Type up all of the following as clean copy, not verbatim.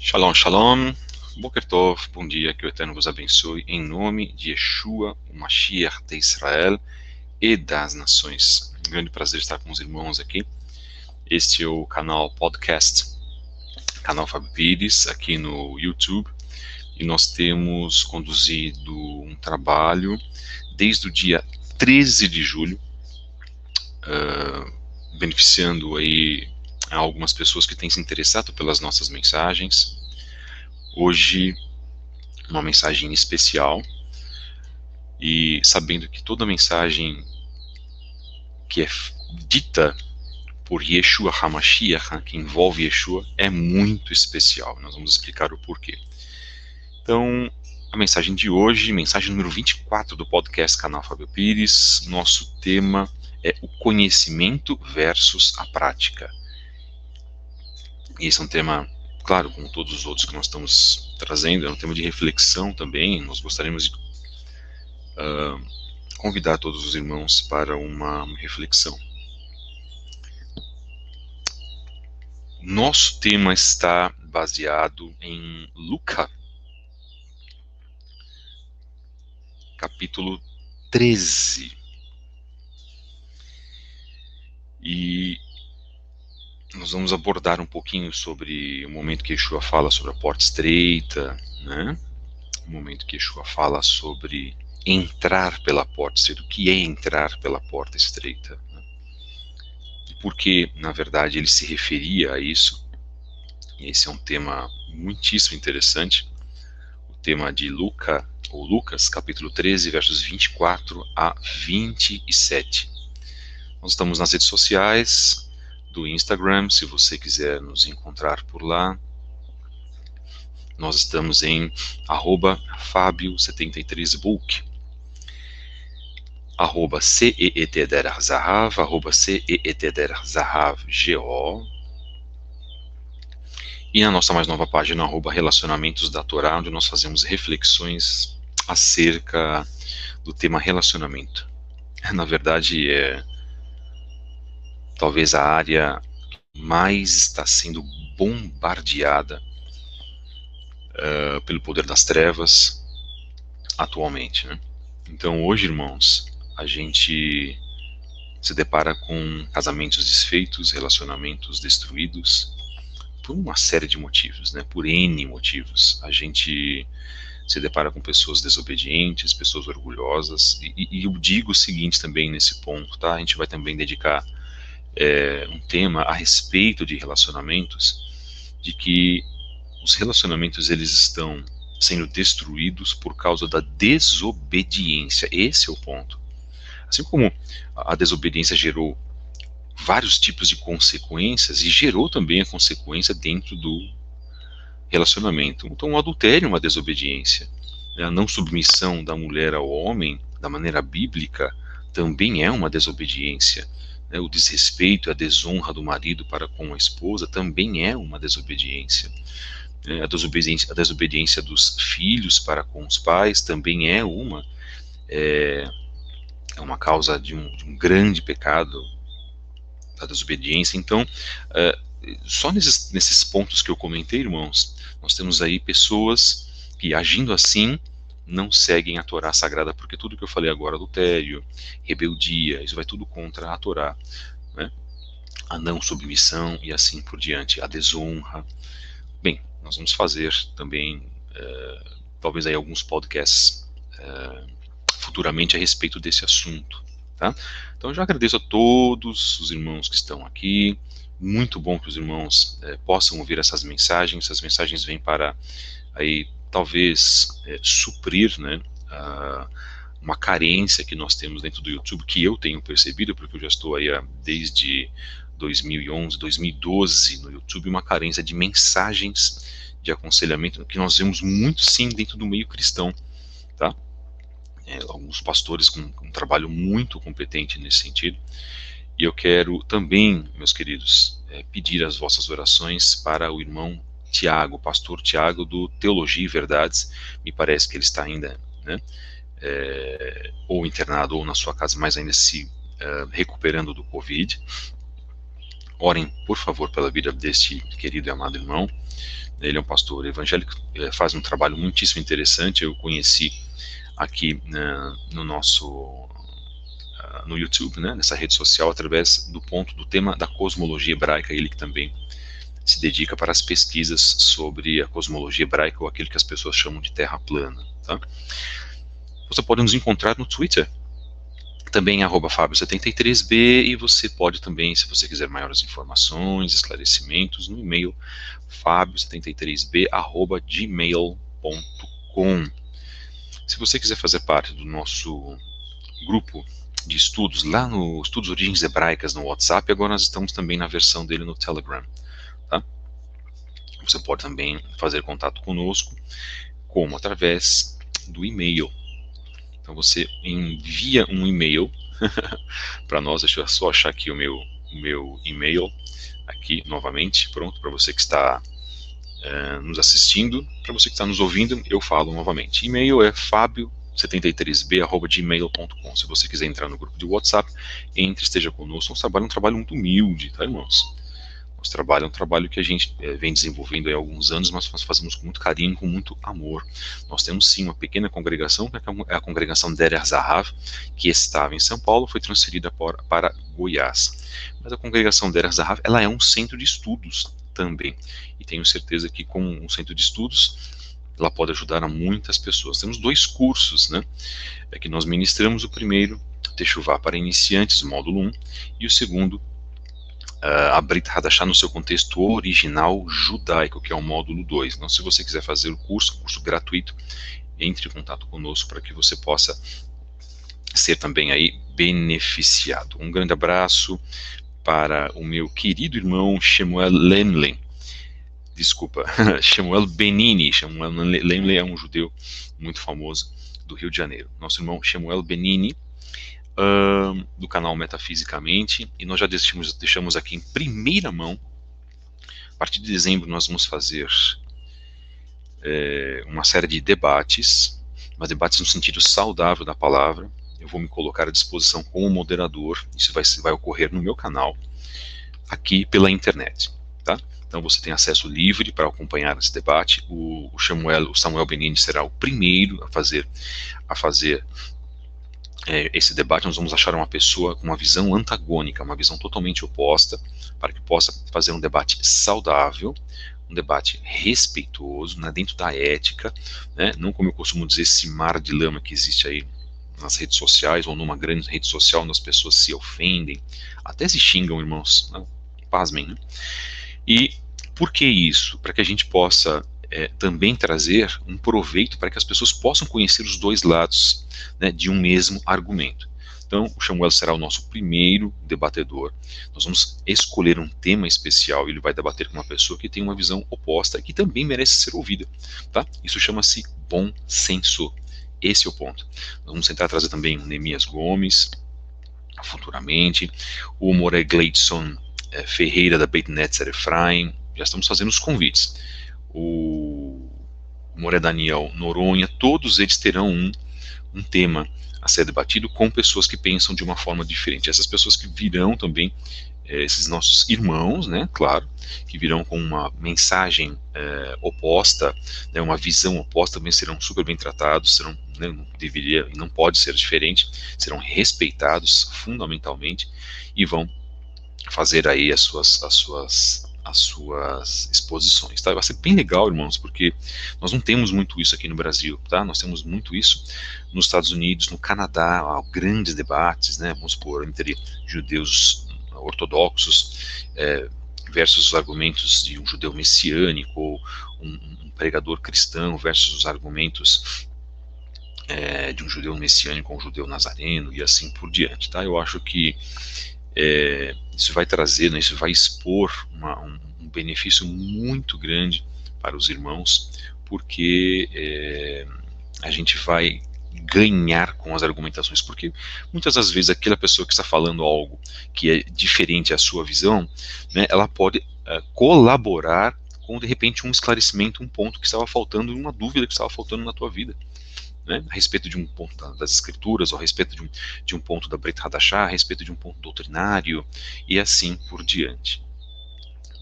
Shalom, shalom. Boker Tov, bom dia, que o Eterno vos abençoe, em nome de Yeshua, o Mashiach de Israel e das nações. Um grande prazer estar com os irmãos aqui. Este é o canal podcast, canal Fábio Pires, aqui no YouTube, e nós temos conduzido um trabalho desde o dia 13 de julho, beneficiando aí algumas pessoas que têm se interessado pelas nossas mensagens. Hoje, uma mensagem especial, e sabendo que toda mensagem que é dita por Yeshua HaMashiach, que envolve Yeshua, é muito especial. Nós vamos explicar o porquê. Então, a mensagem de hoje, mensagem número 24 do podcast Canal Fábio Pires, nosso tema é o conhecimento versus a prática. E esse é um tema, claro, como todos os outros que nós estamos trazendo, é um tema de reflexão também. Nós gostaríamos de convidar todos os irmãos para uma reflexão. Nosso tema está baseado em Lucas, capítulo 13. E nós vamos abordar um pouquinho sobre o momento que Yeshua fala sobre a porta estreita, né? O momento que Yeshua fala sobre entrar pela porta estreita. O que é entrar pela porta estreita? E por que, na verdade, ele se referia a isso? E esse é um tema muitíssimo interessante. O tema de Lucas, capítulo 13, versos 24 a 27. Nós estamos nas redes sociais do Instagram, se você quiser nos encontrar por lá. Nós estamos em @Fabio73book, @CEETDerZahav, @CEETDerZahavGO, e na nossa mais nova página, @Relacionamentos da Torá, onde nós fazemos reflexões acerca do tema relacionamento. Na verdade, talvez a área que mais está sendo bombardeada pelo poder das trevas atualmente, né? Então hoje, irmãos, a gente se depara com casamentos desfeitos, relacionamentos destruídos, por uma série de motivos, né? Por N motivos. A gente se depara com pessoas desobedientes, pessoas orgulhosas, e eu digo o seguinte também nesse ponto, tá? A gente vai também dedicar um tema a respeito de relacionamentos, de que os relacionamentos eles estão sendo destruídos por causa da desobediência. Esse é o ponto. Assim como a desobediência gerou vários tipos de consequências, e gerou também a consequência dentro do relacionamento. Então, o adultério é uma desobediência. A não submissão da mulher ao homem, da maneira bíblica, também é uma desobediência. O desrespeito, a desonra do marido para com a esposa também é uma desobediência. A desobediência dos filhos para com os pais também é uma causa de um grande pecado, da desobediência. Então, só nesses pontos que eu comentei, irmãos, nós temos aí pessoas que, agindo assim, não seguem a Torá sagrada, porque tudo que eu falei agora, adultério, rebeldia, isso vai tudo contra a Torá, né? A não submissão e assim por diante, a desonra. Bem, nós vamos fazer também, talvez aí alguns podcasts futuramente a respeito desse assunto, tá? Então eu já agradeço a todos os irmãos que estão aqui. Muito bom que os irmãos possam ouvir essas mensagens. Essas mensagens vêm para aí talvez suprir, né, uma carência que nós temos dentro do YouTube, que eu tenho percebido, porque eu já estou aí desde 2011, 2012 no YouTube, uma carência de mensagens de aconselhamento que nós vemos muito sim dentro do meio cristão, tá? Alguns pastores com um trabalho muito competente nesse sentido. E eu quero também, meus queridos, pedir as vossas orações para o irmão Tiago, pastor Tiago, do Teologia e Verdades. Me parece que ele está ainda, né, ou internado ou na sua casa, mas ainda se recuperando do Covid. Orem, por favor, pela vida deste querido e amado irmão. Ele é um pastor evangélico, faz um trabalho muitíssimo interessante. Eu conheci aqui no nosso no YouTube, né, nessa rede social, através do tema da cosmologia hebraica. Ele que também se dedica para as pesquisas sobre a cosmologia hebraica, ou aquilo que as pessoas chamam de terra plana. Tá? Você pode nos encontrar no Twitter, também @fabio73b, e você pode também, se você quiser maiores informações, esclarecimentos, no e-mail fabio73b@gmail.com. Se você quiser fazer parte do nosso grupo de estudos lá no Estudos Origens Hebraicas no WhatsApp, agora nós estamos também na versão dele no Telegram. Tá? Você pode também fazer contato conosco, como através do e-mail. Então você envia um e-mail para nós. Deixa eu só achar aqui o meu e-mail aqui novamente, pronto, para você que está nos assistindo. Para você que está nos ouvindo, eu falo novamente. E-mail é fabio73b@gmail.com. Se você quiser entrar no grupo de WhatsApp, entre, esteja conosco. Nós trabalhamos um trabalho muito humilde, tá, irmãos? Nosso trabalho é um trabalho que a gente vem desenvolvendo há alguns anos, mas nós fazemos com muito carinho, com muito amor. Nós temos sim uma pequena congregação, que é a congregação Der Zahav, que estava em São Paulo, foi transferida para Goiás. Mas a congregação Der Zahav, ela é um centro de estudos também. E tenho certeza que com um centro de estudos, ela pode ajudar a muitas pessoas. Temos 2 cursos, né, que nós ministramos. O primeiro, Teshuvá para iniciantes, módulo 1, e o segundo, a Brit Hadashah no seu contexto original judaico, que é o módulo 2. Então, se você quiser fazer o curso gratuito, entre em contato conosco para que você possa ser também aí beneficiado. Um grande abraço para o meu querido irmão Shemuel Lemley. Desculpa, Shemuel Benini. Shemuel Lemley é um judeu muito famoso do Rio de Janeiro. Nosso irmão Shemuel Benini, do canal Metafisicamente, e nós já deixamos aqui em primeira mão. A partir de dezembro nós vamos fazer uma série de debates, mas debates no sentido saudável da palavra. Eu vou me colocar à disposição como moderador. Isso vai ocorrer no meu canal, aqui pela internet, tá? Então você tem acesso livre para acompanhar esse debate. O Samuel Benini será o primeiro a fazer esse debate. Nós vamos achar uma pessoa com uma visão antagônica, uma visão totalmente oposta, para que possa fazer um debate saudável, um debate respeitoso, né, dentro da ética, né, não, como eu costumo dizer, esse mar de lama que existe aí nas redes sociais, ou numa grande rede social onde as pessoas se ofendem, até se xingam, irmãos, né, pasmem, né? E por que isso? Para que a gente possa também trazer um proveito, para que as pessoas possam conhecer os 2 lados, né, de um mesmo argumento. Então, o Samuel será o nosso primeiro debatedor. Nós vamos escolher um tema especial, e ele vai debater com uma pessoa que tem uma visão oposta e que também merece ser ouvida. Tá? Isso chama-se bom senso. Esse é o ponto. Nós vamos tentar trazer também o Neemias Gomes, futuramente, o Moré Gleidson Ferreira, da Beit Netzer Efraim. Já estamos fazendo os convites. O Moré Daniel Noronha, todos eles terão um tema a ser debatido com pessoas que pensam de uma forma diferente. Essas pessoas que virão também, esses nossos irmãos, né, claro, que virão com uma mensagem oposta, né, uma visão oposta, também serão super bem tratados, serão, né, não pode ser diferente, serão respeitados fundamentalmente, e vão fazer aí as suas exposições, tá? Vai ser bem legal, irmãos, porque nós não temos muito isso aqui no Brasil, tá? Nós temos muito isso nos Estados Unidos, no Canadá, há grandes debates, né? Vamos supor, entre judeus ortodoxos versus os argumentos de um judeu messiânico, ou um pregador cristão versus os argumentos de um judeu messiânico ou um judeu nazareno, e assim por diante, tá? Eu acho que isso vai trazer, né, isso vai expor um benefício muito grande para os irmãos, porque a gente vai ganhar com as argumentações, porque muitas das vezes aquela pessoa que está falando algo que é diferente à sua visão, né, ela pode colaborar com, de repente, um esclarecimento, um ponto que estava faltando, uma dúvida que estava faltando na tua vida, né, a respeito de um ponto das escrituras, ou a respeito de um ponto da Brit Hadashah, a respeito de um ponto doutrinário, e assim por diante.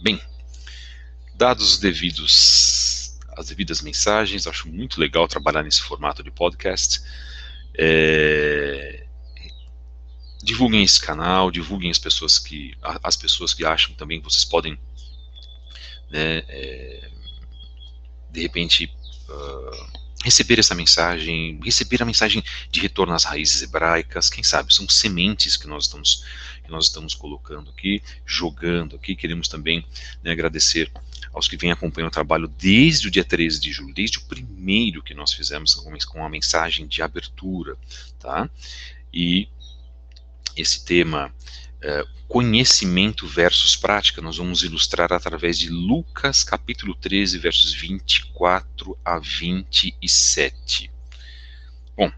Bem, dados as devidas mensagens, acho muito legal trabalhar nesse formato de podcast. Divulguem esse canal, divulguem as pessoas que acham também que vocês podem, né, de repente, receber essa mensagem, receber a mensagem de retorno às raízes hebraicas. Quem sabe, são sementes que nós estamos colocando aqui, jogando aqui. Queremos também, né, agradecer aos que vêm acompanhando o trabalho desde o dia 13 de julho, desde o primeiro que nós fizemos com a mensagem de abertura, tá? E esse tema, conhecimento versus prática, nós vamos ilustrar através de Lucas capítulo 13, versos 24 a 27. Bom,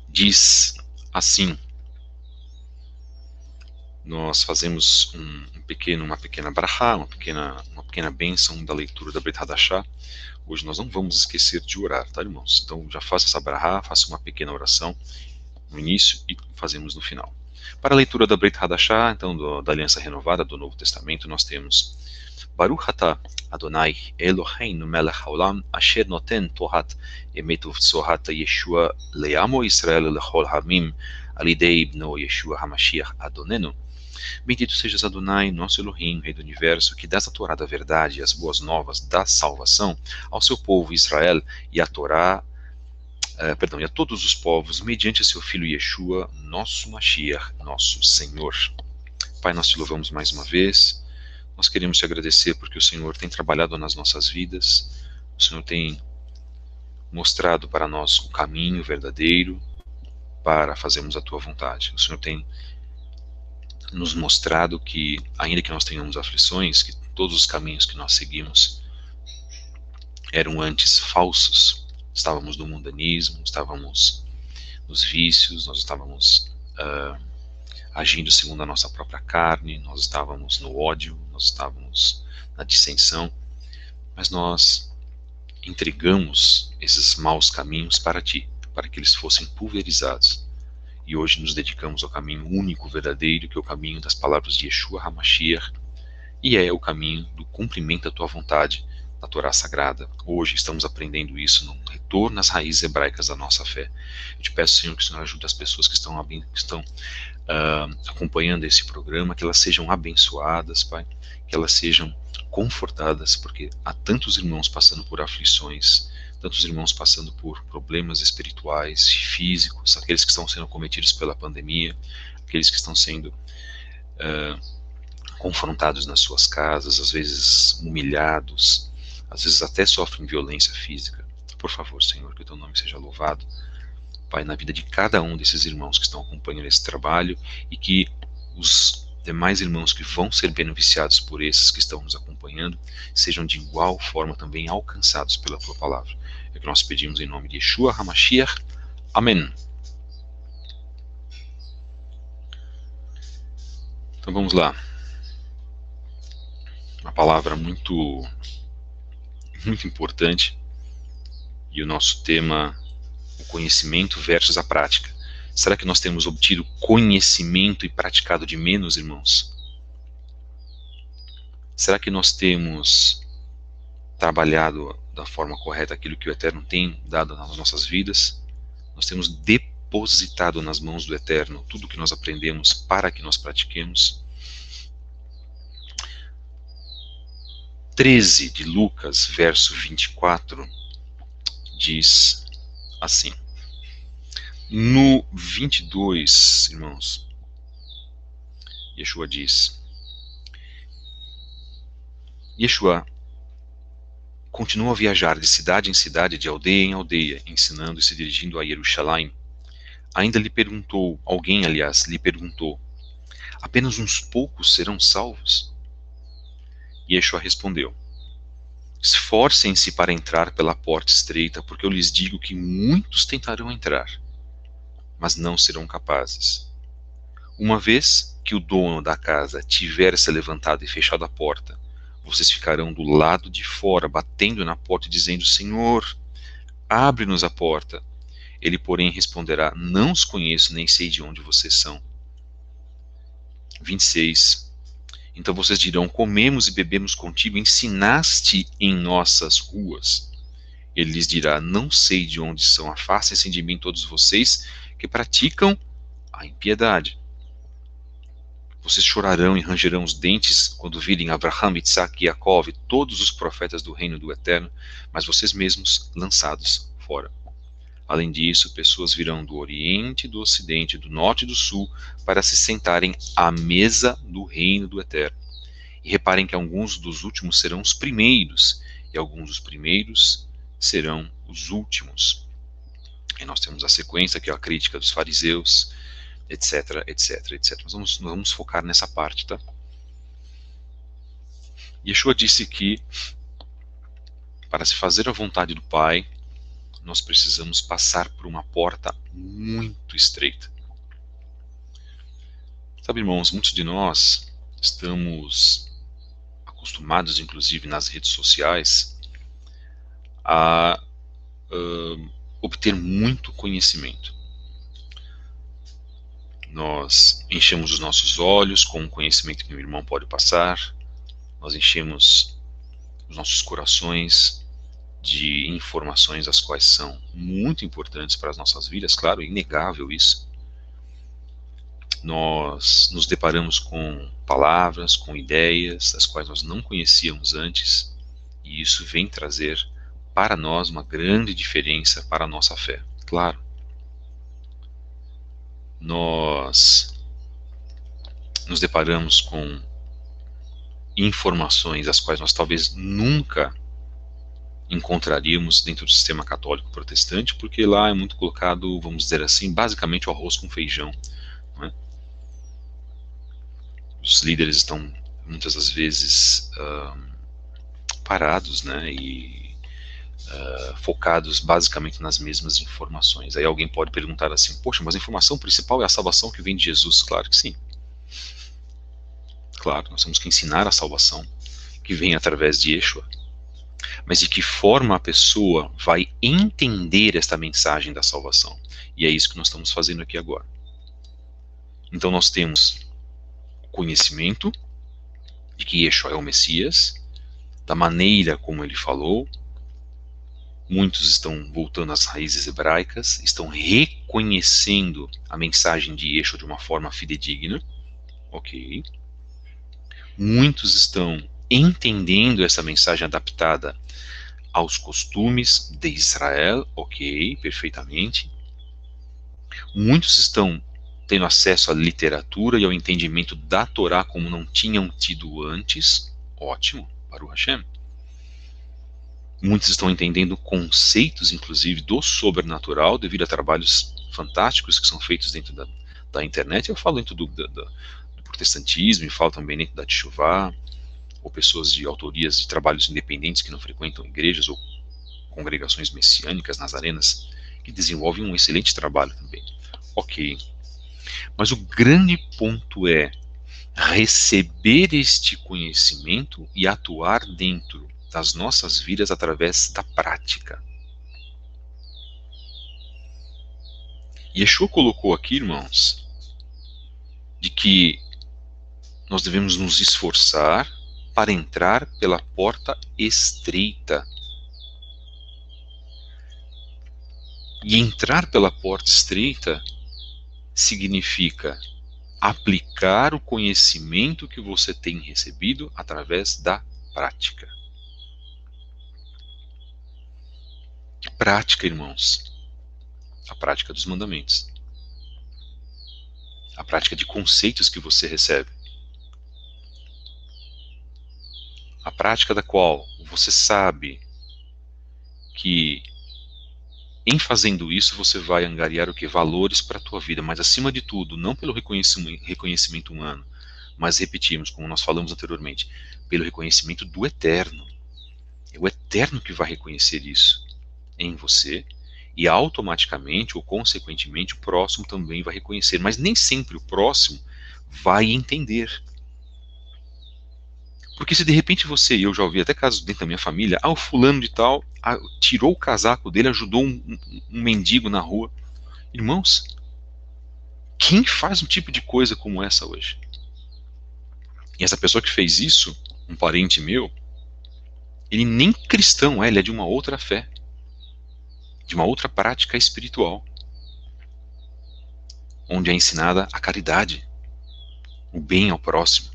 diz assim: nós fazemos uma pequena brachá, uma pequena bênção da leitura da Brit Hadashah. Hoje nós não vamos esquecer de orar, tá, irmãos? Então já faça essa brachá, faça uma pequena oração no início e fazemos no final. Para a leitura da Brit Hadashah, então da Aliança Renovada do Novo Testamento, nós temos Baruch atah Adonai Eloheinu melech haolam asher noten tohat emet uvtsohat Yeshua le'amo Israel lechol hamim alidei ibno Yeshua HaMashiach Adonenu. Bendito sejas Adonai, nosso Elohim, Rei do Universo, que dás a Torá da verdade e as boas novas da salvação ao seu povo Israel e a Torá, e a todos os povos, mediante seu Filho Yeshua, nosso Mashiach, nosso Senhor. Pai, nós te louvamos mais uma vez. Nós queremos te agradecer porque o Senhor tem trabalhado nas nossas vidas. O Senhor tem mostrado para nós o caminho verdadeiro para fazermos a tua vontade. O Senhor tem nos mostrado que, ainda que nós tenhamos aflições, que todos os caminhos que nós seguimos eram antes falsos. Estávamos no mundanismo, estávamos nos vícios, nós estávamos agindo segundo a nossa própria carne, nós estávamos no ódio, nós estávamos na dissensão, mas nós entregamos esses maus caminhos para ti, para que eles fossem pulverizados. E hoje nos dedicamos ao caminho único, verdadeiro, que é o caminho das palavras de Yeshua HaMashiach, e é o caminho do cumprimento da tua vontade, da Torá Sagrada. Hoje estamos aprendendo isso no retorno às raízes hebraicas da nossa fé. Eu te peço, Senhor, que o Senhor ajude as pessoas que estão acompanhando esse programa, que elas sejam abençoadas, Pai, que elas sejam confortadas, porque há tantos irmãos passando por aflições, tantos irmãos passando por problemas espirituais, físicos, aqueles que estão sendo cometidos pela pandemia, aqueles que estão sendo confrontados nas suas casas, às vezes humilhados, às vezes até sofrem violência física. Por favor, Senhor, que o teu nome seja louvado, Pai, na vida de cada um desses irmãos que estão acompanhando esse trabalho, e que os demais irmãos que vão ser beneficiados por esses que estão nos acompanhando sejam de igual forma também alcançados pela tua palavra. É o que nós pedimos em nome de Yeshua HaMashiach. Amém. Então vamos lá. Uma palavra muito importante, e o nosso tema, o conhecimento versus a prática. Será que nós temos obtido conhecimento e praticado de menos, irmãos? Será que nós temos trabalhado da forma correta aquilo que o Eterno tem dado nas nossas vidas? Nós temos depositado nas mãos do Eterno tudo o que nós aprendemos para que nós pratiquemos? 13 de Lucas, verso 24, diz assim. No 22, irmãos, Yeshua diz: Yeshua continua a viajar de cidade em cidade, de aldeia em aldeia, ensinando e se dirigindo a Jerusalém. Ainda lhe perguntou, alguém, aliás, lhe perguntou: apenas uns poucos serão salvos? Yeshua respondeu: esforcem-se para entrar pela porta estreita, porque eu lhes digo que muitos tentarão entrar, mas não serão capazes. Uma vez que o dono da casa tiver se levantado e fechado a porta, vocês ficarão do lado de fora, batendo na porta e dizendo: Senhor, abre-nos a porta. Ele, porém, responderá: não os conheço, nem sei de onde vocês são. 26. Então vocês dirão: comemos e bebemos contigo, ensinaste em nossas ruas. Ele lhes dirá: não sei de onde são, afastem-se de mim todos vocês que praticam a impiedade. Vocês chorarão e rangerão os dentes quando virem Abraham, Isaac e Jacó, todos os profetas do reino do Eterno, mas vocês mesmos lançados fora. Além disso, pessoas virão do Oriente, do Ocidente, do Norte e do Sul para se sentarem à mesa do reino do Eterno. E reparem que alguns dos últimos serão os primeiros, e alguns dos primeiros serão os últimos. E nós temos a sequência, que é a crítica dos fariseus, etc, etc, etc. Nós vamos focar nessa parte, tá? Yeshua disse que para se fazer a vontade do Pai, nós precisamos passar por uma porta muito estreita. Sabe, irmãos, muitos de nós estamos acostumados, inclusive nas redes sociais, a obter muito conhecimento. Nós enchemos os nossos olhos com o conhecimento que o irmão pode passar, nós enchemos os nossos corações de informações as quais são muito importantes para as nossas vidas, claro, é inegável isso. Nós nos deparamos com palavras, com ideias, as quais nós não conhecíamos antes, e isso vem trazer para nós uma grande diferença para a nossa fé, claro. Nós nos deparamos com informações as quais nós talvez nunca encontraríamos dentro do sistema católico protestante, porque lá é muito colocado, vamos dizer assim, basicamente o arroz com feijão, não é? Os líderes estão muitas das vezes parados, né, e focados basicamente nas mesmas informações. Aí alguém pode perguntar assim: poxa, mas a informação principal é a salvação que vem de Jesus. Claro que sim. Claro, nós temos que ensinar a salvação que vem através de Yeshua. Mas de que forma a pessoa vai entender esta mensagem da salvação? E é isso que nós estamos fazendo aqui agora. Então nós temos o conhecimento de que Yeshua é o Messias, da maneira como ele falou. Muitos estão voltando às raízes hebraicas, estão reconhecendo a mensagem de Yeshua de uma forma fidedigna. Ok. Muitos estão entendendo essa mensagem adaptada aos costumes de Israel. Ok, perfeitamente. Muitos estão tendo acesso à literatura e ao entendimento da Torá como não tinham tido antes. Ótimo, Baruch Hashem. Muitos estão entendendo conceitos, inclusive, do sobrenatural, devido a trabalhos fantásticos que são feitos dentro da internet. Eu falo dentro do protestantismo, e falo também dentro da Teshuvá, ou pessoas de autorias de trabalhos independentes que não frequentam igrejas ou congregações messiânicas, nazarenas, que desenvolvem um excelente trabalho também. Ok. Mas o grande ponto é receber este conhecimento e atuar dentro das nossas vidas através da prática. Yeshua colocou aqui, irmãos, de que nós devemos nos esforçar para entrar pela porta estreita. E entrar pela porta estreita significa aplicar o conhecimento que você tem recebido através da prática. Que prática, irmãos? A prática dos mandamentos. A prática de conceitos que você recebe. A prática da qual você sabe que em fazendo isso você vai angariar o que? Valores para a tua vida, mas acima de tudo, não pelo reconhecimento humano, mas repetimos, como nós falamos anteriormente, pelo reconhecimento do Eterno. É o Eterno que vai reconhecer isso em você, e automaticamente ou consequentemente o próximo também vai reconhecer, mas nem sempre o próximo vai entender. Porque se de repente você, e eu já ouvi até casos dentro da minha família, o fulano de tal tirou o casaco dele, ajudou um mendigo na rua. Irmãos, quem faz um tipo de coisa como essa hoje? E essa pessoa que fez isso, um parente meu, ele nem cristão é, ele é de uma outra fé, de uma outra prática espiritual, onde é ensinada a caridade, o bem ao próximo.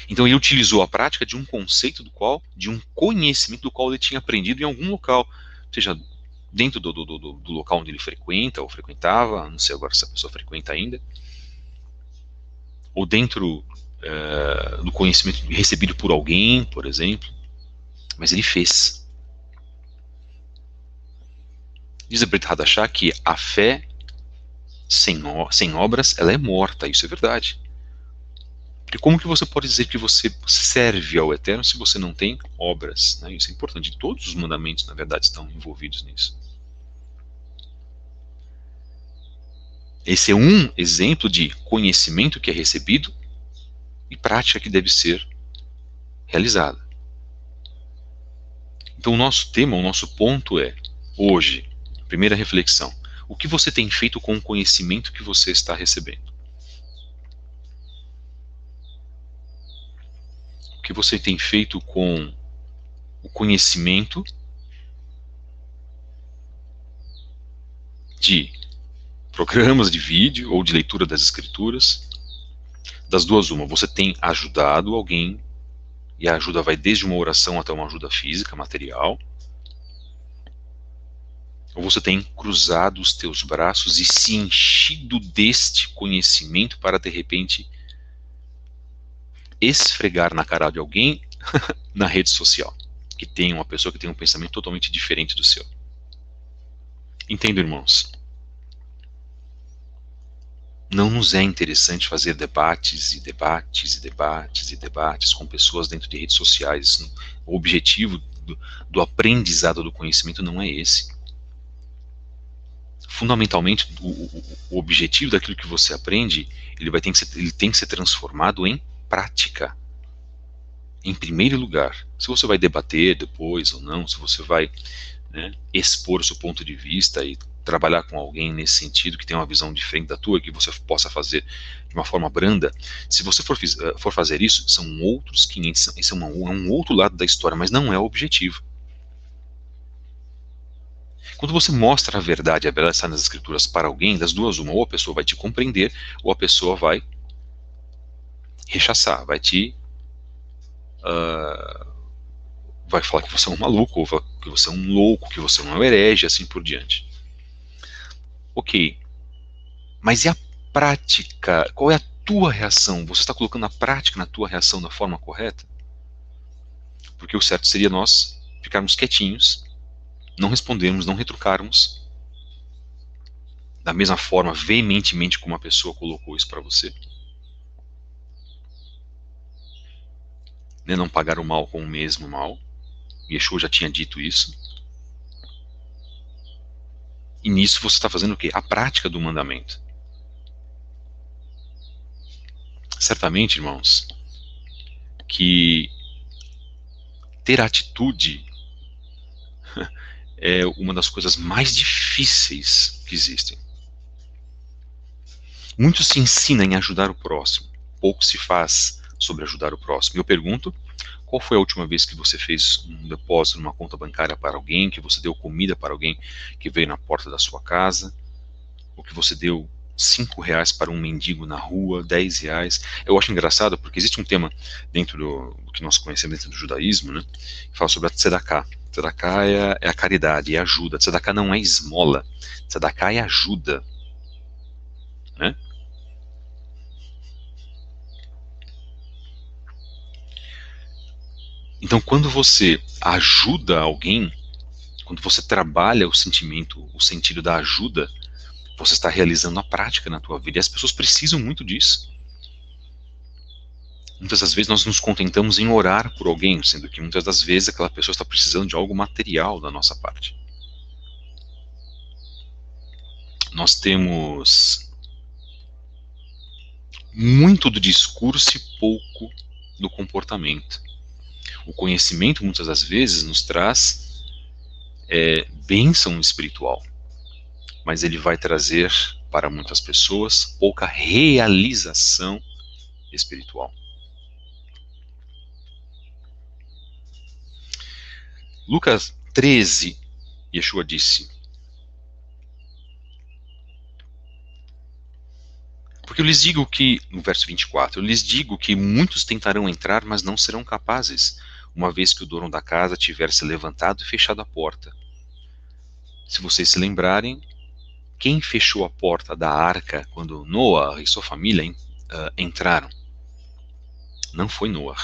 Então ele utilizou a prática de um conceito de um conhecimento do qual ele tinha aprendido em algum local, seja dentro do local onde ele frequenta ou frequentava, não sei agora se a pessoa frequenta ainda, ou dentro do conhecimento recebido por alguém, por exemplo, mas ele fez. Diz a Brit Hadashah que a fé sem obras, ela é morta, isso é verdade. Porque como que você pode dizer que você serve ao Eterno se você não tem obras? Né? Isso é importante. Todos os mandamentos, na verdade, estão envolvidos nisso. Esse é um exemplo de conhecimento que é recebido e prática que deve ser realizada. Então o nosso tema, o nosso ponto é, hoje, primeira reflexão, o que você tem feito com o conhecimento que você está recebendo? O que você tem feito com o conhecimento de programas de vídeo ou de leitura das escrituras? Das duas, uma, você tem ajudado alguém, e a ajuda vai desde uma oração até uma ajuda física, material, ou você tem cruzado os teus braços e se enchido deste conhecimento para, de repente, esfregar na cara de alguém na rede social, que tem uma pessoa que tem um pensamento totalmente diferente do seu. Entendo, irmãos? Não nos é interessante fazer debates e debates e debates e debates com pessoas dentro de redes sociais. O objetivo do aprendizado do conhecimento não é esse. Fundamentalmente, o objetivo daquilo que você aprende, ele tem que ser transformado em prática. Em primeiro lugar, se você vai debater depois ou não, se você vai expor o seu ponto de vista e trabalhar com alguém nesse sentido, que tem uma visão diferente da tua, que você possa fazer de uma forma branda, se você for fazer isso, são outros 500, isso é um outro lado da história, mas não é o objetivo. Quando você mostra a verdade está nas escrituras para alguém, das duas uma, ou a pessoa vai te compreender, ou a pessoa vai rechaçar, vai falar que você é um maluco, ou que você é um louco, que você é um herege, assim por diante. Ok, mas e a prática? Qual é a tua reação? Você está colocando a prática na tua reação da forma correta? Porque o certo seria nós ficarmos quietinhos, não respondermos, não retrucarmos, da mesma forma, veementemente como a pessoa colocou isso para você. Não pagar o mal com o mesmo mal. Yeshua já tinha dito isso. E nisso você está fazendo o quê? A prática do mandamento. Certamente, irmãos, que ter atitude é uma das coisas mais difíceis que existem. Muito se ensina em ajudar o próximo, pouco se faz sobre ajudar o próximo. Eu pergunto, qual foi a última vez que você fez um depósito numa conta bancária para alguém, que você deu comida para alguém que veio na porta da sua casa, ou que você deu R$5 para um mendigo na rua, R$10? Eu acho engraçado porque existe um tema dentro do que nós conhecemos dentro do judaísmo, né, que fala sobre a tzedakah. Tzedakah é a caridade, é a ajuda. Tzedakah não é esmola, tzedakah é ajuda, né? Então, quando você ajuda alguém, quando você trabalha o sentimento, o sentido da ajuda, você está realizando a prática na tua vida. E as pessoas precisam muito disso. Muitas das vezes nós nos contentamos em orar por alguém, sendo que muitas das vezes aquela pessoa está precisando de algo material da nossa parte. Nós temos muito do discurso e pouco do comportamento. O conhecimento muitas das vezes nos traz bênção espiritual, mas ele vai trazer para muitas pessoas, pouca realização espiritual. Lucas 13, Yeshua disse: porque eu lhes digo que, no verso 24, eu lhes digo que muitos tentarão entrar, mas não serão capazes, uma vez que o dono da casa tiver se levantado e fechado a porta. Se vocês se lembrarem, quem fechou a porta da arca quando Noa e sua família entraram? Não foi Noa,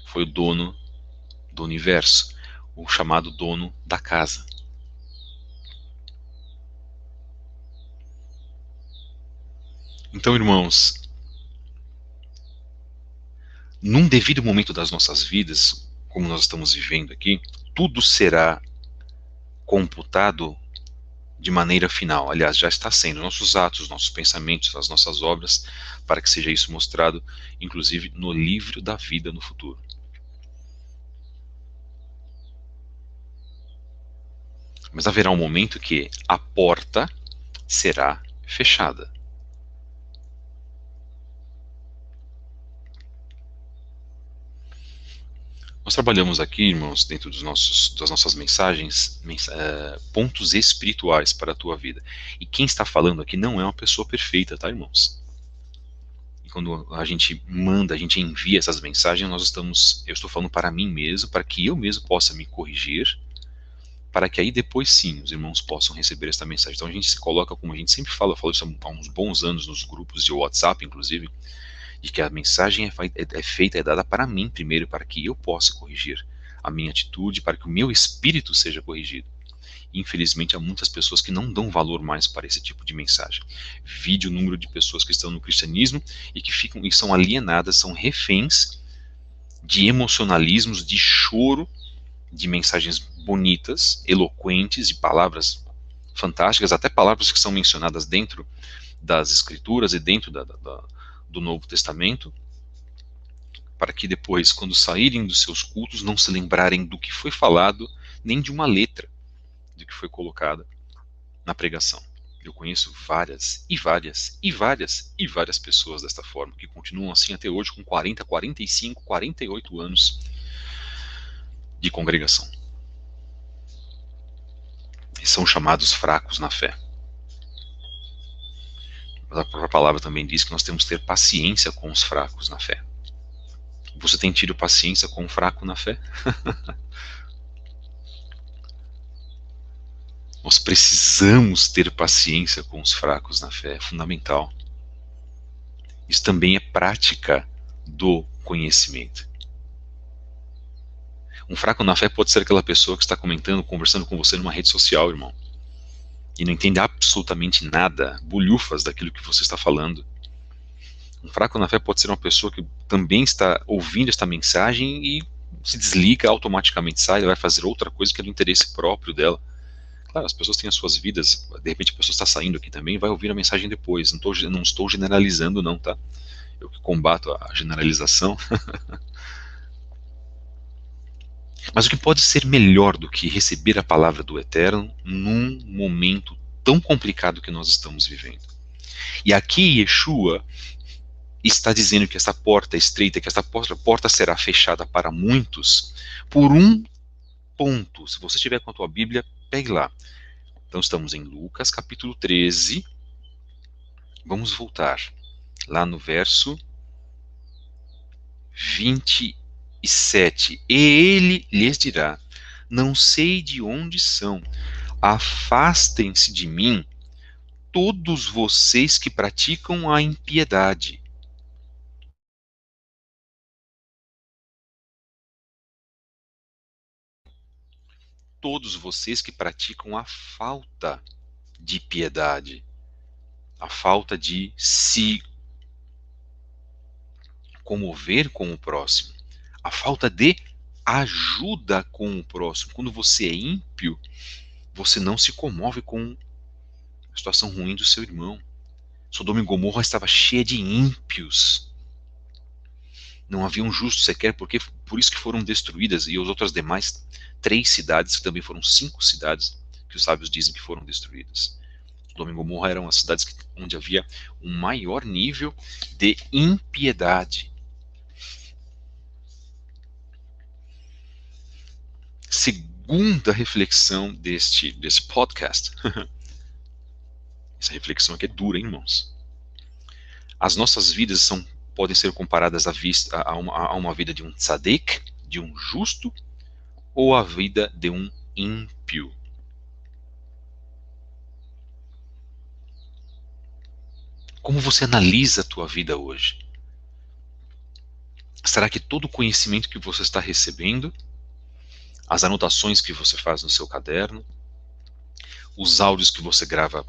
foi o dono do universo, o chamado dono da casa. Então, irmãos, num devido momento das nossas vidas, como nós estamos vivendo aqui, tudo será computado de maneira final. Aliás, já está sendo, nossos atos, nossos pensamentos, as nossas obras, para que seja isso mostrado, inclusive, no livro da vida no futuro. Mas haverá um momento que a porta será fechada. Nós trabalhamos aqui, irmãos, dentro das nossas mensagens, pontos espirituais para a tua vida. E quem está falando aqui não é uma pessoa perfeita, tá, irmãos? E quando a gente manda, a gente envia essas mensagens, eu estou falando para mim mesmo, para que eu mesmo possa me corrigir, para que aí depois sim os irmãos possam receber esta mensagem. Então a gente se coloca, como a gente sempre fala, eu falo isso há uns bons anos nos grupos de WhatsApp, inclusive, de que a mensagem é feita, é dada para mim primeiro, para que eu possa corrigir a minha atitude, para que o meu espírito seja corrigido. Infelizmente, há muitas pessoas que não dão valor mais para esse tipo de mensagem. Vide o número de pessoas que estão no cristianismo e que ficam e são alienadas, são reféns de emocionalismos, de choro, de mensagens bonitas, eloquentes, de palavras fantásticas, até palavras que são mencionadas dentro das Escrituras e dentro do Novo Testamento, para que depois, quando saírem dos seus cultos, não se lembrarem do que foi falado, nem de uma letra do que foi colocada na pregação. Eu conheço várias pessoas desta forma, que continuam assim até hoje com 40, 45, 48 anos de congregação. E são chamados fracos na fé. Mas a própria palavra também diz que nós temos que ter paciência com os fracos na fé. Você tem tido paciência com o fraco na fé? Nós precisamos ter paciência com os fracos na fé, é fundamental. Isso também é prática do conhecimento. Um fraco na fé pode ser aquela pessoa que está comentando, conversando com você numa rede social, irmão, e não entende absolutamente nada, bulhufas daquilo que você está falando. Um fraco na fé pode ser uma pessoa que também está ouvindo esta mensagem e se desliga, automaticamente sai, ela vai fazer outra coisa que é do interesse próprio dela. Claro, as pessoas têm as suas vidas, de repente a pessoa está saindo aqui também, vai ouvir a mensagem depois. Não estou generalizando não, tá? Eu que combato a generalização. Mas o que pode ser melhor do que receber a palavra do Eterno num momento tão complicado que nós estamos vivendo? E aqui Yeshua está dizendo que essa porta é estreita, que essa porta será fechada para muitos, por um ponto. Se você estiver com a tua Bíblia, pegue lá. Então estamos em Lucas capítulo 13. Vamos voltar lá no verso 27. E ele lhes dirá: não sei de onde são, afastem-se de mim, todos vocês que praticam a impiedade. Todos vocês que praticam a falta de piedade, a falta de se comover com o próximo, a falta de ajuda com o próximo. Quando você é ímpio, você não se comove com a situação ruim do seu irmão. Sodoma e Gomorra estava cheia de ímpios. Não havia um justo sequer, porque por isso que foram destruídas, e as outras demais 3 cidades, que também foram 5 cidades, que os sábios dizem que foram destruídas. Sodoma e Gomorra eram as cidades onde havia um maior nível de impiedade. Segunda reflexão desse podcast. Essa reflexão aqui é dura, hein, irmãos? As nossas vidas podem ser comparadas a uma vida de um tzadik, de um justo, ou a vida de um ímpio. Como você analisa a tua vida hoje? Será que todo o conhecimento que você está recebendo, as anotações que você faz no seu caderno, os áudios que você grava,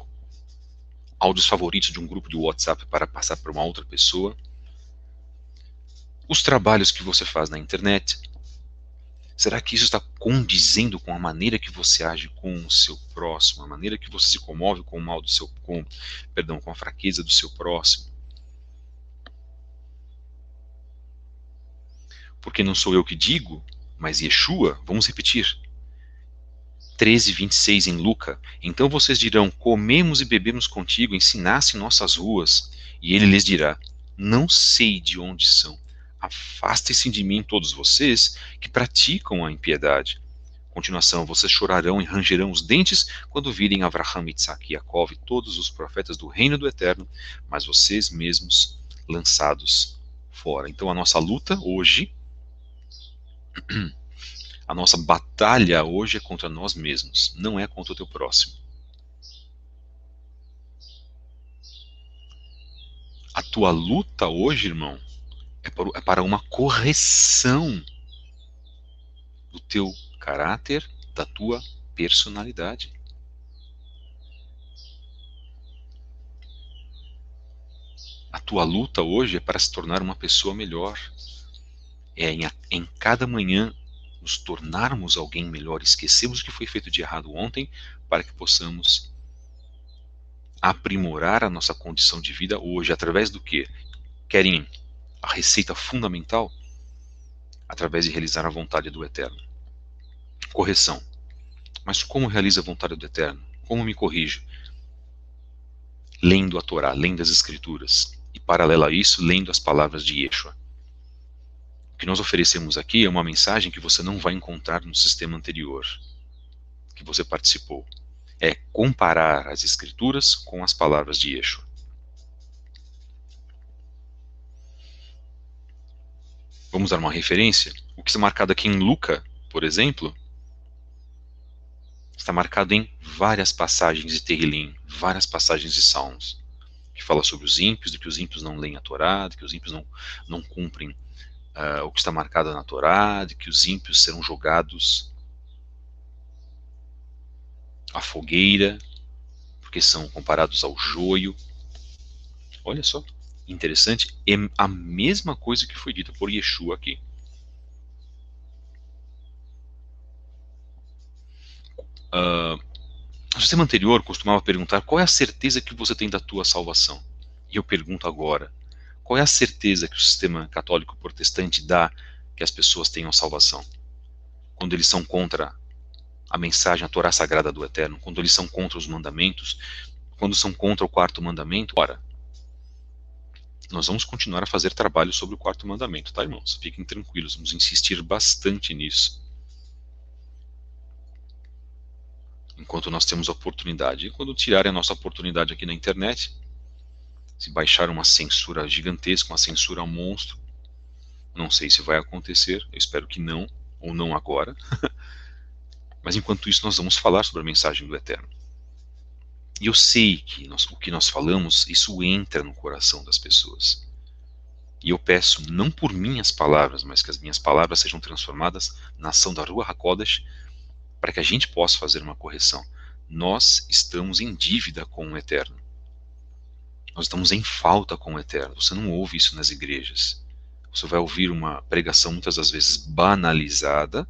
áudios favoritos de um grupo de WhatsApp para passar para uma outra pessoa, os trabalhos que você faz na internet, será que isso está condizendo com a maneira que você age com o seu próximo, a maneira que você se comove com o mal do seu, com a fraqueza do seu próximo? Porque não sou eu que digo, mas Yeshua, vamos repetir, 13:26 em Luca, então vocês dirão, comemos e bebemos contigo, ensinaste em nossas ruas, e ele lhes dirá, não sei de onde são, afastem-se de mim todos vocês que praticam a impiedade. Continuação, vocês chorarão e rangerão os dentes quando virem Avraham, Isaac e Jacó e todos os profetas do reino do Eterno, mas vocês mesmos lançados fora. Então a nossa luta hoje, a nossa batalha hoje é contra nós mesmos, não é contra o teu próximo. A tua luta hoje, irmão, é para uma correção do teu caráter, da tua personalidade. A tua luta hoje é para se tornar uma pessoa melhor. É em cada manhã nos tornarmos alguém melhor, esquecemos o que foi feito de errado ontem, para que possamos aprimorar a nossa condição de vida hoje, através do quê? Querem a receita fundamental? Através de realizar a vontade do Eterno. Correção. Mas como realizo a vontade do Eterno? Como me corrijo? Lendo a Torá, lendo as Escrituras. E, paralelo a isso, lendo as palavras de Yeshua. O que nós oferecemos aqui é uma mensagem que você não vai encontrar no sistema anterior, que você participou. É comparar as Escrituras com as palavras de Yeshua. Vamos dar uma referência? O que está marcado aqui em Luca, por exemplo, está marcado em várias passagens de Tehillim, várias passagens de Salmos, que fala sobre os ímpios, de que os ímpios não leem a Torá, de que os ímpios não cumprem o que está marcado na Torá, de que os ímpios serão jogados à fogueira, porque são comparados ao joio. Olha só, interessante, é a mesma coisa que foi dita por Yeshua aqui. No sistema anterior, costumava perguntar qual é a certeza que você tem da tua salvação. E eu pergunto agora, qual é a certeza que o sistema católico protestante dá que as pessoas tenham salvação? Quando eles são contra a mensagem, a Torá sagrada do Eterno, quando eles são contra os mandamentos, quando são contra o quarto mandamento. Ora, nós vamos continuar a fazer trabalho sobre o quarto mandamento, tá, irmãos? Fiquem tranquilos, vamos insistir bastante nisso. Enquanto nós temos a oportunidade. E quando tirarem a nossa oportunidade aqui na internet, se baixar uma censura gigantesca, uma censura monstro, não sei se vai acontecer, eu espero que não, ou não agora. Mas enquanto isso nós vamos falar sobre a mensagem do Eterno. E eu sei que o que nós falamos, isso entra no coração das pessoas. E eu peço, não por minhas palavras, mas que as minhas palavras sejam transformadas na ação da Ruach HaKodesh, para que a gente possa fazer uma correção. Nós estamos em dívida com o Eterno. Nós estamos em falta com o Eterno. Você não ouve isso nas igrejas. Você vai ouvir uma pregação muitas das vezes banalizada,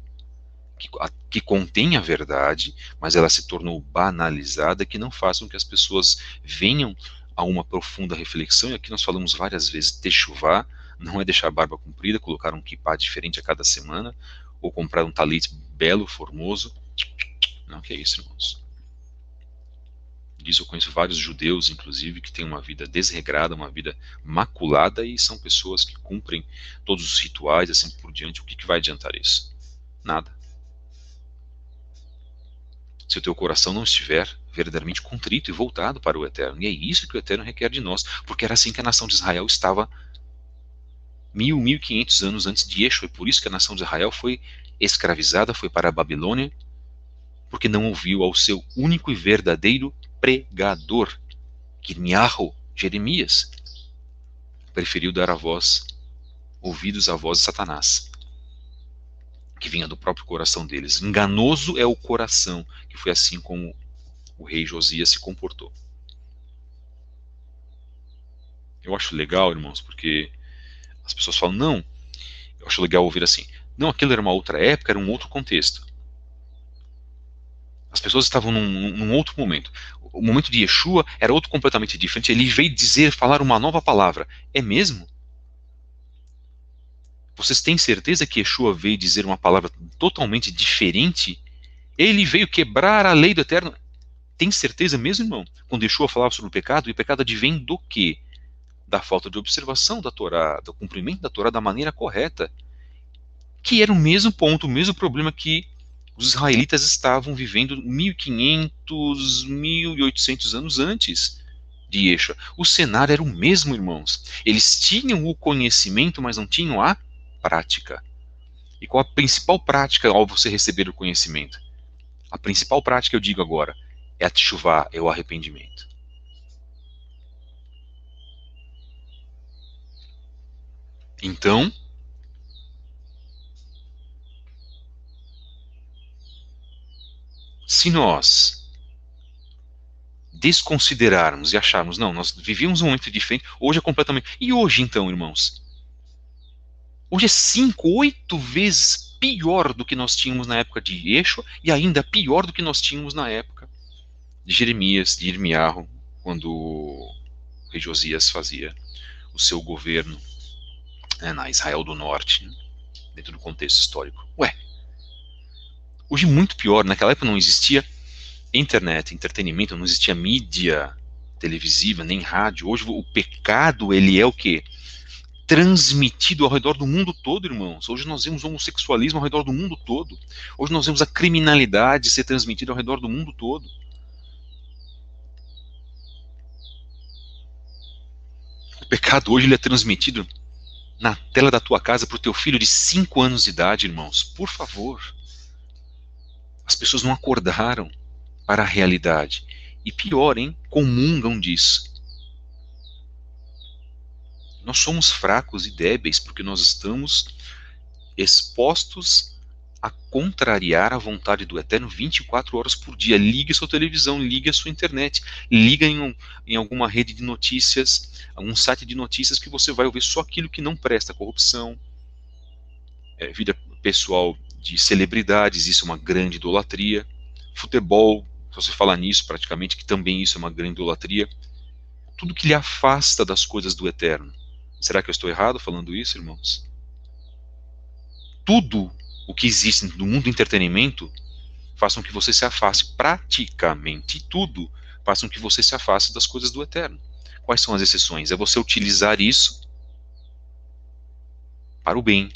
que contém a verdade, mas ela se tornou banalizada, que não faz com que as pessoas venham a uma profunda reflexão. E aqui nós falamos várias vezes, techuvá não é deixar a barba comprida, colocar um kippá diferente a cada semana, ou comprar um talit belo, formoso. Não, que é isso, irmãos. disso. Eu conheço vários judeus, inclusive, que têm uma vida desregrada, uma vida maculada, e são pessoas que cumprem todos os rituais, assim por diante. O que vai adiantar isso? Nada. Se o teu coração não estiver verdadeiramente contrito e voltado para o Eterno. E é isso que o Eterno requer de nós, porque era assim que a nação de Israel estava 1500 anos antes de Yeshua. É por isso que a nação de Israel foi escravizada, foi para a Babilônia, porque não ouviu ao seu único e verdadeiro pregador, Yirmiyahu, Jeremias. Preferiu dar ouvidos à voz de Satanás, que vinha do próprio coração deles. Enganoso é o coração, que foi assim como o rei Josias se comportou. Eu acho legal, irmãos, porque as pessoas falam, não, eu acho legal ouvir assim, não, aquilo era uma outra época, era um outro contexto. As pessoas estavam num outro momento. O momento de Yeshua era outro completamente diferente. Ele veio falar uma nova palavra. É mesmo? Vocês têm certeza que Yeshua veio dizer uma palavra totalmente diferente? Ele veio quebrar a lei do Eterno. Tem certeza mesmo, irmão? Quando Yeshua falava sobre o pecado, e o pecado advém do quê? Da falta de observação da Torá, do cumprimento da Torá da maneira correta. Que era o mesmo ponto, o mesmo problema que os israelitas estavam vivendo 1500, 1800 anos antes de Yeshua. O cenário era o mesmo, irmãos. Eles tinham o conhecimento, mas não tinham a prática. E qual a principal prática ao você receber o conhecimento? A principal prática, eu digo agora, é a teshuvá, é o arrependimento. Então, se nós desconsiderarmos e acharmos, não, nós vivíamos um momento diferente, hoje é completamente... E hoje então, irmãos? Hoje é 5, 8 vezes pior do que nós tínhamos na época de Yeshua e ainda pior do que nós tínhamos na época de Jeremias, de Yirmiyahu, quando o rei Josias fazia o seu governo na Israel do Norte, dentro do contexto histórico. Hoje muito pior, naquela época não existia internet, entretenimento, não existia mídia televisiva, nem rádio. Hoje o pecado, ele é o quê? Transmitido ao redor do mundo todo, irmãos. Hoje nós vemos o homossexualismo ao redor do mundo todo. Hoje nós vemos a criminalidade ser transmitida ao redor do mundo todo. O pecado hoje ele é transmitido na tela da tua casa para o teu filho de 5 anos de idade, irmãos. Por favor. As pessoas não acordaram para a realidade. E pior, hein? Comungam disso. Nós somos fracos e débeis porque nós estamos expostos a contrariar a vontade do Eterno 24 horas por dia. Ligue sua televisão, ligue a sua internet, liga em alguma rede de notícias, algum site de notícias que você vai ouvir só aquilo que não presta, corrupção, vida pessoal de celebridades, isso é uma grande idolatria, futebol, se você falar nisso praticamente, que também isso é uma grande idolatria, tudo que lhe afasta das coisas do Eterno. Será que eu estou errado falando isso, irmãos? Tudo o que existe no mundo do entretenimento façam que você se afaste, praticamente tudo façam que você se afaste das coisas do Eterno. Quais são as exceções? É você utilizar isso para o bem.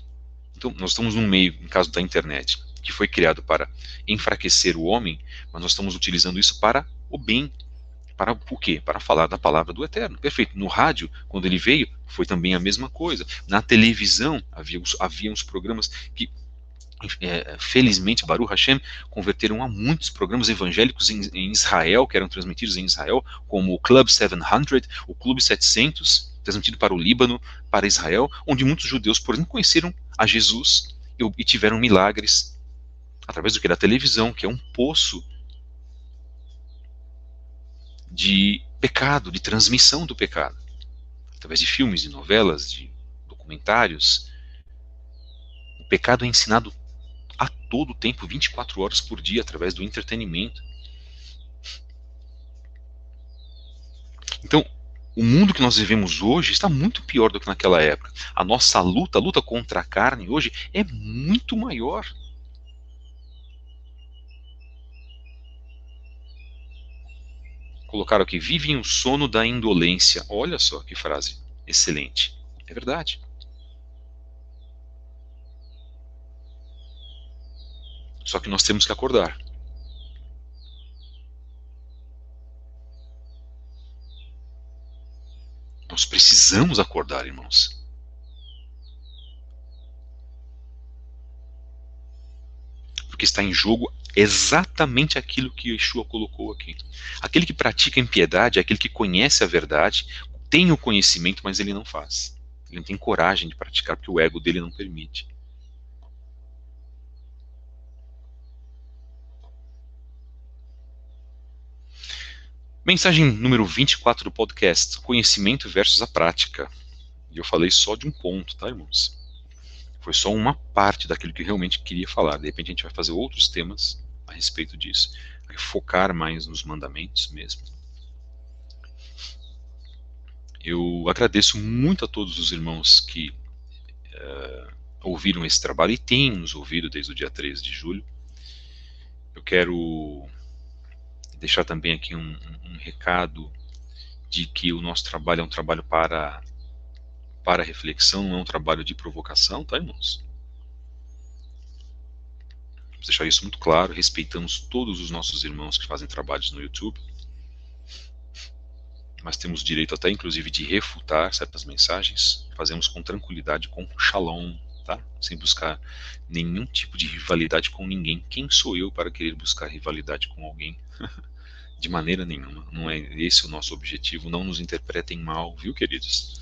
Então, nós estamos num meio, no caso da internet, que foi criado para enfraquecer o homem, mas nós estamos utilizando isso para o bem. Para o quê? Para falar da palavra do Eterno. Perfeito. No rádio, quando ele veio, foi também a mesma coisa. Na televisão, havia uns programas que, felizmente, Baruch Hashem, converteram a muitos programas evangélicos em Israel, que eram transmitidos em Israel, como o Club 700, o Clube 700, transmitido para o Líbano, para Israel, onde muitos judeus, por exemplo, conheceram a Jesus e tiveram milagres através do que? Da televisão, que é um poço de pecado, de transmissão do pecado, através de filmes, de novelas, de documentários. O pecado é ensinado a todo tempo, 24 horas por dia, através do entretenimento. Então, o mundo que nós vivemos hoje está muito pior do que naquela época. A nossa luta, a luta contra a carne hoje é muito maior. Colocaram aqui, vivem o sono da indolência. Olha só que frase excelente. É verdade. Só que nós temos que acordar. Nós precisamos acordar, irmãos. Porque está em jogo exatamente aquilo que Yeshua colocou aqui. Aquele que pratica impiedade é aquele que conhece a verdade, tem o conhecimento, mas ele não faz. Ele não tem coragem de praticar, porque o ego dele não permite. Mensagem número 24 do podcast, conhecimento versus a prática. E eu falei só de um ponto, tá, irmãos? Foi só uma parte daquilo que eu realmente queria falar. De repente a gente vai fazer outros temas a respeito disso. Vai focar mais nos mandamentos mesmo. Eu agradeço muito a todos os irmãos que ouviram esse trabalho e têm nos ouvido desde o dia 13 de julho. Eu quero deixar também aqui um recado de que o nosso trabalho é um trabalho para reflexão, não é um trabalho de provocação, tá, irmãos? Vamos deixar isso muito claro, respeitamos todos os nossos irmãos que fazem trabalhos no YouTube, mas temos direito até inclusive de refutar certas mensagens, fazemos com tranquilidade, com shalom, tá? Sem buscar nenhum tipo de rivalidade com ninguém. Quem sou eu para querer buscar rivalidade com alguém? De maneira nenhuma, não é esse o nosso objetivo, não nos interpretem mal, viu, queridos?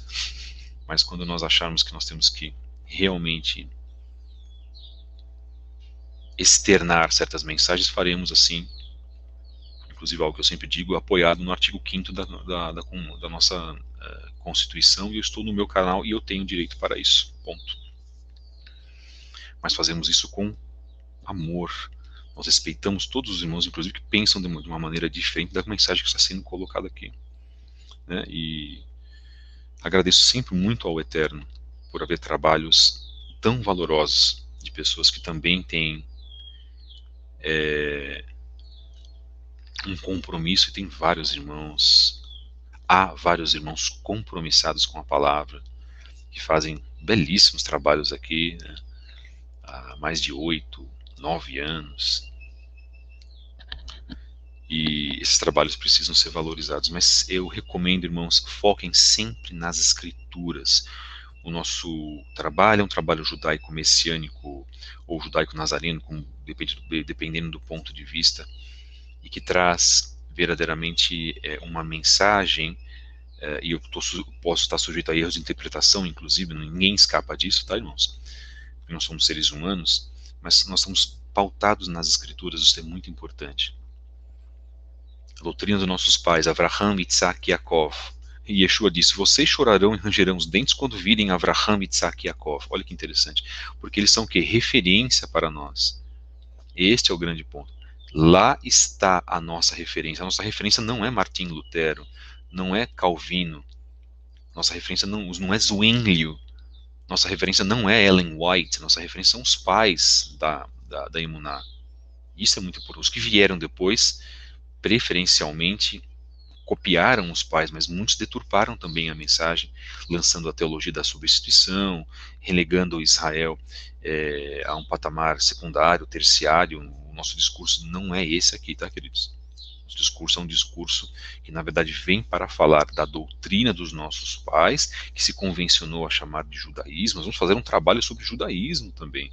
Mas quando nós acharmos que nós temos que realmente externar certas mensagens, faremos assim, inclusive algo que eu sempre digo, apoiado no artigo 5º da nossa Constituição, e eu estou no meu canal e eu tenho direito para isso, ponto. Mas fazemos isso com amor, nós respeitamos todos os irmãos, inclusive que pensam de uma maneira diferente da mensagem que está sendo colocada aqui, né? E agradeço sempre muito ao Eterno por haver trabalhos tão valorosos de pessoas que também têm um compromisso, e tem vários irmãos, há vários irmãos compromissados com a palavra, que fazem belíssimos trabalhos aqui, né, há mais de 8, 9 anos, e esses trabalhos precisam ser valorizados, mas eu recomendo, irmãos, foquem sempre nas escrituras. O nosso trabalho é um trabalho judaico-messiânico, ou judaico-nazareno, dependendo do ponto de vista, e que traz verdadeiramente uma mensagem, e eu posso estar sujeito a erros de interpretação, inclusive, ninguém escapa disso, tá, irmãos? Porque nós somos seres humanos, mas nós estamos pautados nas escrituras, isso é muito importante. A doutrina dos nossos pais, Avraham, Isaac e Yaakov. E Yeshua disse, vocês chorarão e rangerão os dentes quando virem Avraham, Isaac e Yaakov. Olha que interessante, porque eles são o quê? Referência para nós. Este é o grande ponto. Lá está a nossa referência. A nossa referência não é Martim Lutero, não é Calvino, nossa referência não é Zwinglio, nossa referência não é Ellen White, nossa referência são os pais da Emuná. Isso é muito importante. Os que vieram depois, preferencialmente, copiaram os pais, mas muitos deturparam também a mensagem, lançando a teologia da substituição, relegando Israel a um patamar secundário, terciário. O nosso discurso não é esse aqui, tá, queridos? O discurso é um discurso que, na verdade, vem para falar da doutrina dos nossos pais, que se convencionou a chamar de judaísmo. Nós vamos fazer um trabalho sobre judaísmo também.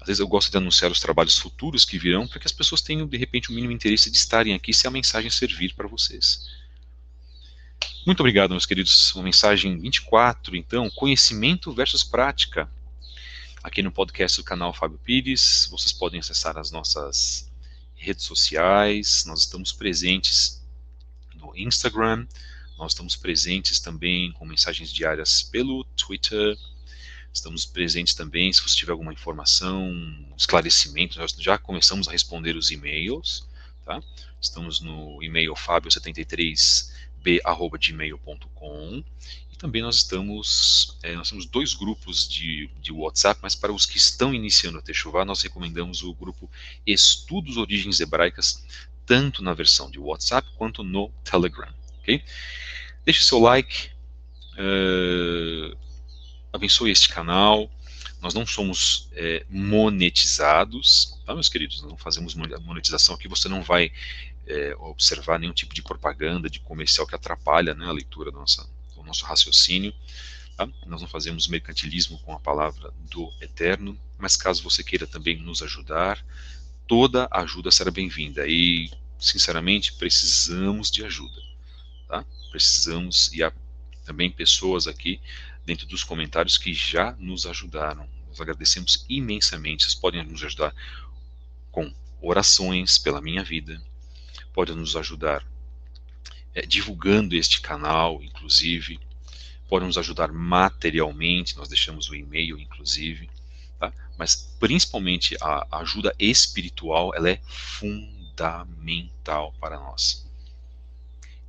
Às vezes eu gosto de anunciar os trabalhos futuros que virão, para que as pessoas tenham, de repente, o mínimo interesse de estarem aqui, se a mensagem servir para vocês. Muito obrigado, meus queridos. Uma mensagem 24, então, conhecimento versus prática. Aqui no podcast do canal Fábio Pires, vocês podem acessar as nossas redes sociais, nós estamos presentes no Instagram, nós estamos presentes também com mensagens diárias pelo Twitter, estamos presentes também se você tiver alguma informação, esclarecimento, nós já começamos a responder os e-mails, tá? Estamos no e-mail fabio73b@gmail.com, e também nós temos 2 grupos de WhatsApp, mas para os que estão iniciando a Techuvá, nós recomendamos o grupo Estudos Origens Hebraicas, tanto na versão de WhatsApp quanto no Telegram, ok? Deixe seu like, abençoe este canal. Nós não somos monetizados, tá, meus queridos? Nós não fazemos monetização aqui, você não vai observar nenhum tipo de propaganda, de comercial que atrapalha, né, a leitura do nosso raciocínio. Tá? Nós não fazemos mercantilismo com a palavra do Eterno, mas caso você queira também nos ajudar, toda ajuda será bem-vinda. E, sinceramente, precisamos de ajuda. Tá? Precisamos, e há também pessoas aqui dentro dos comentários que já nos ajudaram. Nós agradecemos imensamente. Vocês podem nos ajudar com orações pela minha vida, podem nos ajudar divulgando este canal, inclusive, podem nos ajudar materialmente, nós deixamos o e-mail, inclusive, tá? Mas principalmente a ajuda espiritual, ela é fundamental para nós.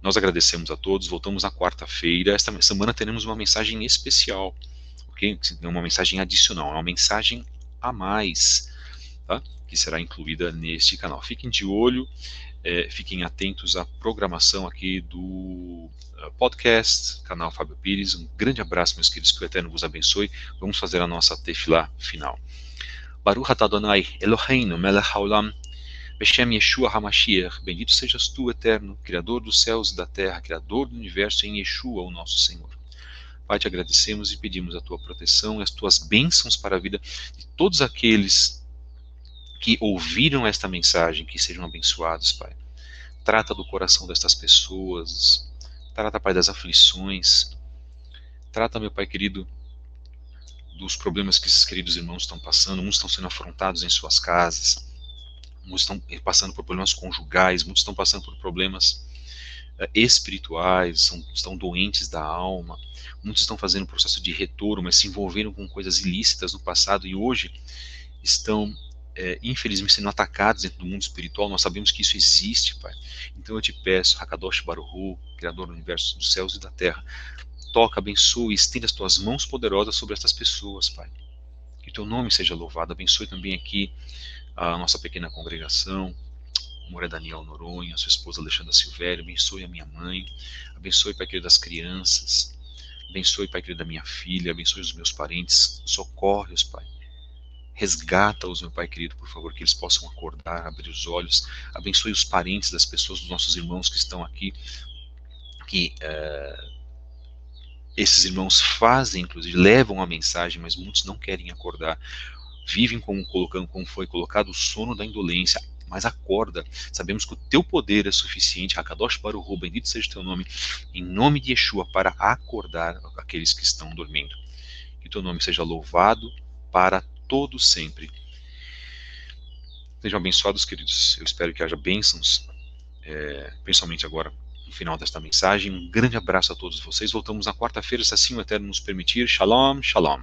Nós agradecemos a todos, voltamos na quarta-feira. Esta semana teremos uma mensagem especial, ok? Uma mensagem adicional, uma mensagem a mais, tá? Que será incluída neste canal. Fiquem de olho, fiquem atentos à programação aqui do podcast, canal Fábio Pires. Um grande abraço, meus queridos, que o Eterno vos abençoe. Vamos fazer a nossa tefilá final. Baruch atah Adonai Eloheinu melech haolam, Beshem Yeshua HaMashiach, bendito sejas tu, Eterno, Criador dos céus e da terra, Criador do universo, em Yeshua, o nosso Senhor. Pai, te agradecemos e pedimos a tua proteção e as tuas bênçãos para a vida de todos aqueles que ouviram esta mensagem, que sejam abençoados, Pai. Trata do coração destas pessoas, trata, Pai, das aflições, trata, meu Pai querido, dos problemas que esses queridos irmãos estão passando. Muitos estão sendo afrontados em suas casas, muitos estão passando por problemas conjugais, muitos estão passando por problemas espirituais, estão doentes da alma, muitos estão fazendo um processo de retorno, mas se envolveram com coisas ilícitas no passado e hoje estão infelizmente sendo atacados dentro do mundo espiritual. Nós sabemos que isso existe, Pai. Então eu te peço, Hakadosh Baruch Hu, Criador do universo, dos céus e da terra, toca, abençoe e estenda as tuas mãos poderosas sobre estas pessoas, Pai. Que o teu nome seja louvado. Abençoe também aqui a nossa pequena congregação, Moré Daniel Noronha, sua esposa Alexandra Silvério. Abençoe a minha mãe, abençoe, Pai querido, das crianças, abençoe, Pai querido, da minha filha, abençoe os meus parentes, socorre-os, Pai. Resgata-os, meu Pai querido, por favor, que eles possam acordar, abrir os olhos. Abençoe os parentes das pessoas, dos nossos irmãos que estão aqui, que esses irmãos fazem, inclusive, levam a mensagem, mas muitos não querem acordar. Vivem como foi colocado o sono da indolência, mas acorda. Sabemos que o teu poder é suficiente, Hakadosh Baruch Hu, bendito seja o teu nome, em nome de Yeshua, para acordar aqueles que estão dormindo. Que o teu nome seja louvado para todos sempre. Sejam abençoados, queridos. Eu espero que haja bênçãos, principalmente agora no final desta mensagem. Um grande abraço a todos vocês. Voltamos na quarta-feira, se assim o Eterno nos permitir. Shalom, shalom.